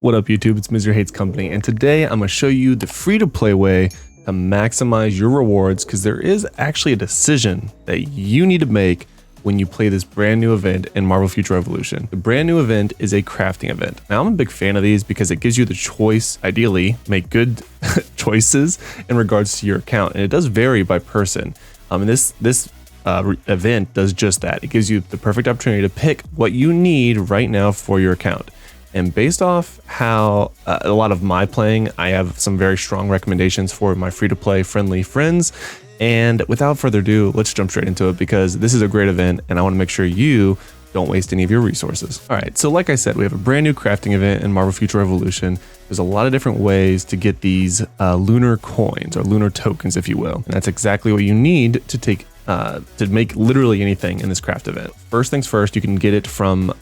What up YouTube, it's Mr. Hates Company, and today I'm going to show you the free-to-play way to maximize your rewards, because there is actually a decision that you need to make when you play this brand new event in Marvel Future Revolution. The brand new event is a crafting event. Now I'm a big fan of these because it gives you the choice, ideally, make good choices in regards to your account, and it does vary by person. And this event does just that. It gives you the perfect opportunity to pick what you need right now for your account. And based off how a lot of my playing, I have some very strong recommendations for my free-to-play friendly friends. And without further ado, let's jump straight into it, because this is a great event and I want to make sure you don't waste any of your resources. All right, so like I said, we have a brand new crafting event in Marvel Future Revolution. There's a lot of different ways to get these lunar coins, or lunar tokens, if you will. And that's exactly what you need to take to make literally anything in this craft event. First things first, you can get it from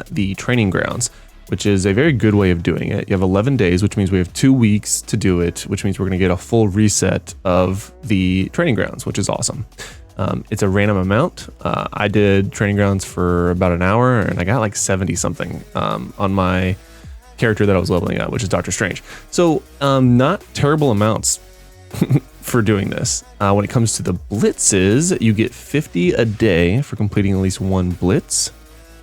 the training grounds, which is a very good way of doing it. You have 11 days, which means we have 2 weeks to do it, which means we're gonna get a full reset of the training grounds, which is awesome. It's a random amount. I did training grounds for about an hour and I got like 70 something on my character that I was leveling up, which is Doctor Strange. So not terrible amounts for doing this. When it comes to the blitzes, you get 50 a day for completing at least 1 blitz.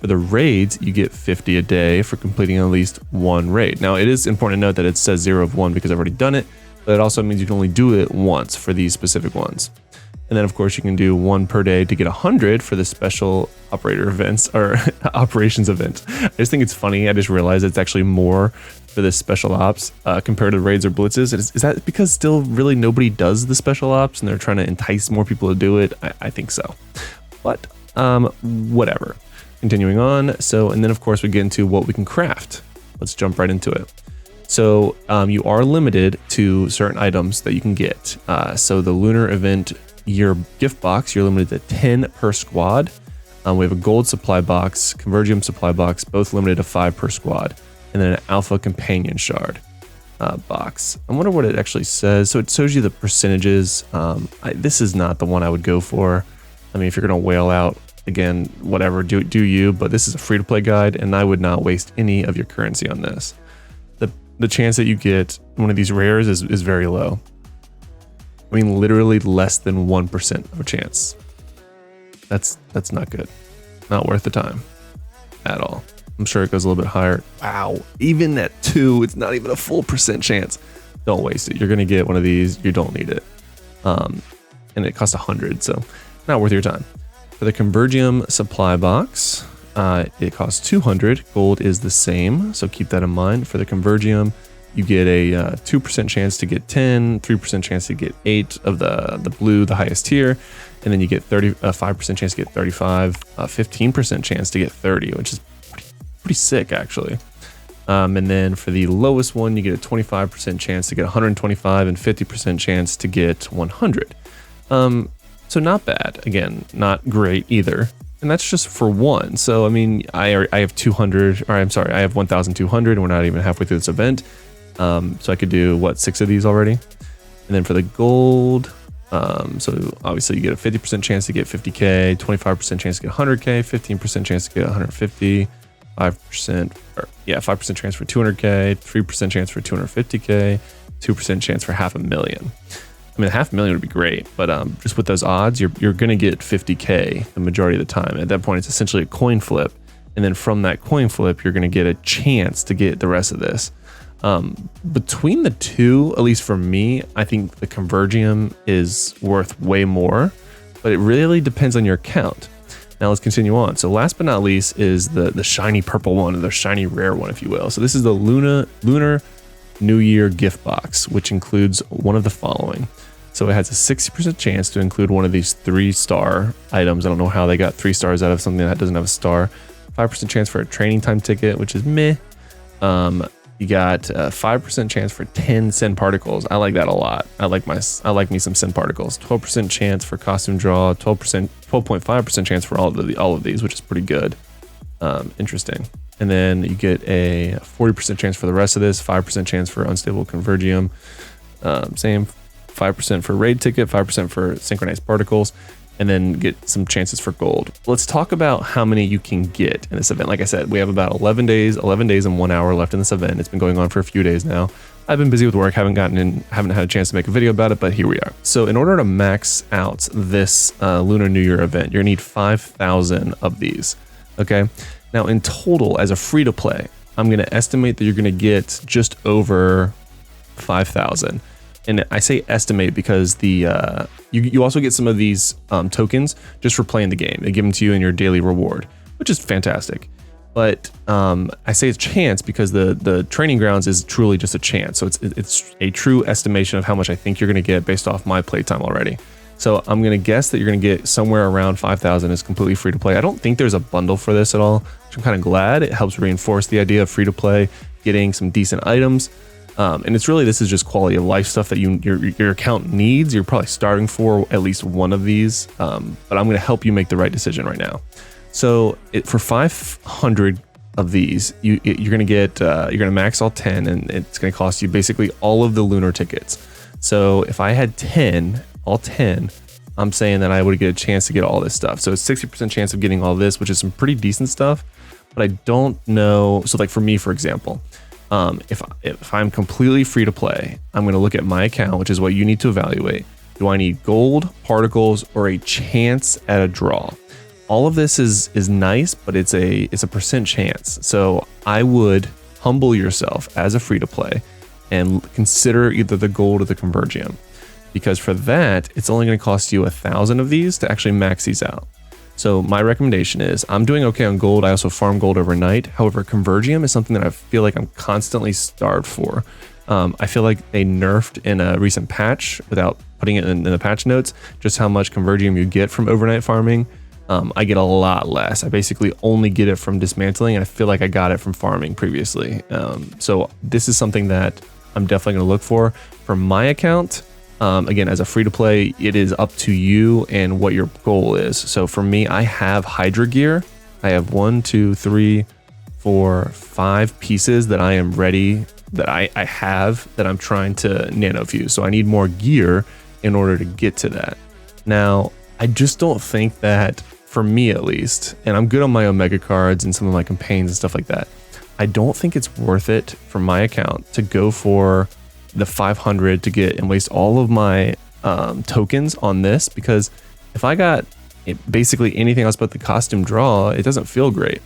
For the raids, you get 50 a day for completing at least 1 raid. Now, it is important to note that it says 0 of 1 because I've already done it, but it also means you can only do it once for these specific ones. And then, of course, you can do 1 per day to get 100 for the special operator events or operations event. I just think it's funny. I just realized it's actually more for the special ops compared to raids or blitzes. Is that because still really nobody does the special ops and they're trying to entice more people to do it? I think so. But whatever. Continuing on, so, and then of course we get into what we can craft. Let's jump right into it. So you are limited to certain items that you can get. So the lunar event year gift box, you're limited to 10 per squad. We have a gold supply box, convergium supply box, both limited to 5 per squad, and then an alpha companion shard box. I wonder what it actually says. So it shows you the percentages. This is not the one I would go for. I mean, if you're gonna whale out, again, whatever, do you, but this is a free-to-play guide and I would not waste any of your currency on this. The chance that you get one of these rares is very low. I mean, literally less than 1% of a chance. That's not good. Not worth the time at all. I'm sure it goes a little bit higher. Wow, even at 2, it's not even a full percent chance. Don't waste it. You're gonna get one of these, you don't need it. And it costs 100, so not worth your time. For the Convergium supply box, it costs 200. Gold is the same, so keep that in mind. For the Convergium, you get a 2% chance to get 10, 3% chance to get 8 of the blue, the highest tier, and then you get 5% chance to get 35, 15% chance to get 30, which is pretty sick actually. And then for the lowest one, you get a 25% chance to get 125 and 50% chance to get 100. So not bad. Again, not great either. And that's just for 1. So, I mean, I have 200, or I'm sorry, I have 1,200 and we're not even halfway through this event. So I could do, what, 6 of these already? And then for the gold, so obviously you get a 50% chance to get 50K, 25% chance to get 100K, 15% chance to get 150, 5%, or yeah, 5% chance for 200K, 3% chance for 250K, 2% chance for 500,000. I mean, 500,000 would be great, but just with those odds, you're going to get 50K the majority of the time. At that point, it's essentially a coin flip. And then from that coin flip, you're going to get a chance to get the rest of this. Between the two, at least for me, I think the Convergium is worth way more, but it really depends on your account. Now let's continue on. So last but not least is the shiny purple one, or the shiny rare one, if you will. So this is the Lunar New Year gift box, which includes one of the following. So it has a 60% chance to include one of these 3-star items. I don't know how they got 3 stars out of something that doesn't have a star. 5% chance for a training time ticket, which is meh. You got 5% chance for 10 Sin particles. I like that a lot. I like me some Sin particles. 12% chance for costume draw. 12.5% chance for all of these, which is pretty good. Interesting. And then you get a 40% chance for the rest of this, 5% chance for unstable Convergium, same 5% for raid ticket, 5% for synchronized particles. and then get some chances for gold. Let's talk about how many you can get in this event. Like I said, we have about 11 days and 1 hour left in this event. It's been going on for a few days now. I've been busy with work, haven't had a chance to make a video about it, but here we are. So in order to max out this Lunar New Year event, you're gonna need 5,000 of these, okay? Now in total, as a free to play, I'm gonna estimate that you're gonna get just over 5,000. And I say estimate because the you also get some of these tokens just for playing the game. They give them to you in your daily reward, which is fantastic. But I say it's chance because the training grounds is truly just a chance. So it's a true estimation of how much I think you're going to get based off my playtime already. So I'm going to guess that you're going to get somewhere around 5,000 is completely free to play. I don't think there's a bundle for this at all, which I'm kind of glad. It helps reinforce the idea of free to play, getting some decent items. And it's really, this is just quality of life stuff that your account needs. You're probably starting for at least one of these, but I'm going to help you make the right decision right now. So for 500 of these, you're going to get, you're going to max all 10, and it's going to cost you basically all of the lunar tickets. So if I had all 10, I'm saying that I would get a chance to get all this stuff. So it's 60% chance of getting all this, which is some pretty decent stuff, but I don't know. So like for me, for example, if I'm completely free to play, I'm going to look at my account, which is what you need to evaluate. Do I need gold, particles, or a chance at a draw? All of this is nice, but it's a percent chance. So I would humble yourself as a free to play and consider either the gold or the convergium, because for that, it's only going to cost you 1,000 of these to actually max these out. So my recommendation is, I'm doing okay on gold. I also farm gold overnight. However, convergium is something that I feel like I'm constantly starved for. I feel like they nerfed in a recent patch, without putting it in the patch notes, just how much convergium you get from overnight farming. I get a lot less. I basically only get it from dismantling, and I feel like I got it from farming previously. So this is something that I'm definitely going to look for. For my account, again, as a free to play, it is up to you and what your goal is. So for me, I have Hydra gear. I have 1, 2, 3, 4, 5 pieces that I am ready, that I have, that I'm trying to nano fuse. So I need more gear in order to get to that. Now, I just don't think that, for me at least, and I'm good on my Omega cards and some of my campaigns and stuff like that, I don't think it's worth it for my account to go for the 500 to get and waste all of my tokens on this, because if I got basically anything else but the costume draw, it doesn't feel great.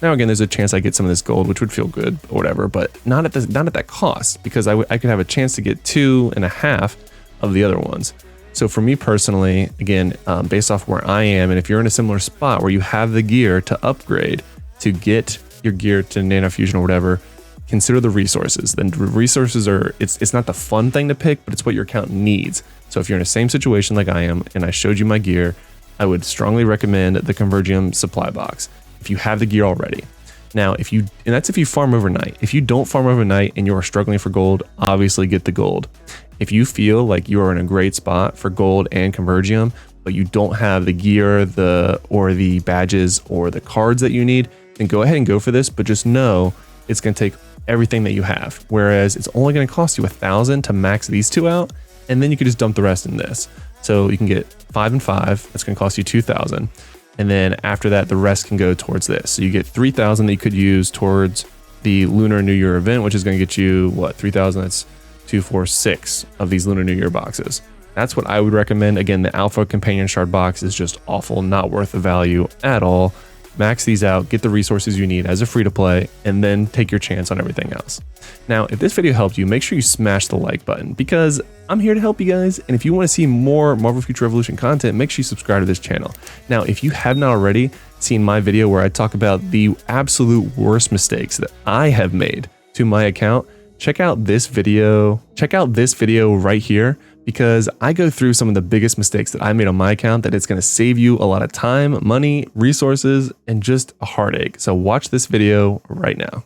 Now again, there's a chance I get some of this gold, which would feel good or whatever, but not at that cost, because I could have a chance to get 2.5 of the other ones. So for me personally, again, based off where I am, and if you're in a similar spot where you have the gear to upgrade to get your gear to nano fusion or whatever, consider the resources. Then the resources are, it's not the fun thing to pick, but it's what your account needs. So if you're in the same situation like I am, and I showed you my gear, I would strongly recommend the Convergium supply box if you have the gear already. Now, and that's if you farm overnight. If you don't farm overnight and you are struggling for gold, obviously get the gold. If you feel like you are in a great spot for gold and convergium, but you don't have the gear, or the badges or the cards that you need, then go ahead and go for this. But just know it's going to take everything that you have. Whereas it's only going to cost you 1,000 to max these two out, and then you can just dump the rest in this. So you can get 5 and 5. That's going to cost you 2,000. And then after that, the rest can go towards this. So you get 3,000 that you could use towards the Lunar New Year event, which is going to get you, what, 3,000? That's 2, 4, 6 of these Lunar New Year boxes. That's what I would recommend. Again, the Alpha Companion Shard box is just awful, not worth the value at all. Max these out, get the resources you need as a free to play, and then take your chance on everything else. Now, if this video helped you, make sure you smash the like button, because I'm here to help you guys. And if you want to see more Marvel Future Revolution content, make sure you subscribe to this channel. Now, if you have not already seen my video where I talk about the absolute worst mistakes that I have made to my account, check out this video right here, because I go through some of the biggest mistakes that I made on my account that it's going to save you a lot of time, money, resources, and just a heartache. So watch this video right now.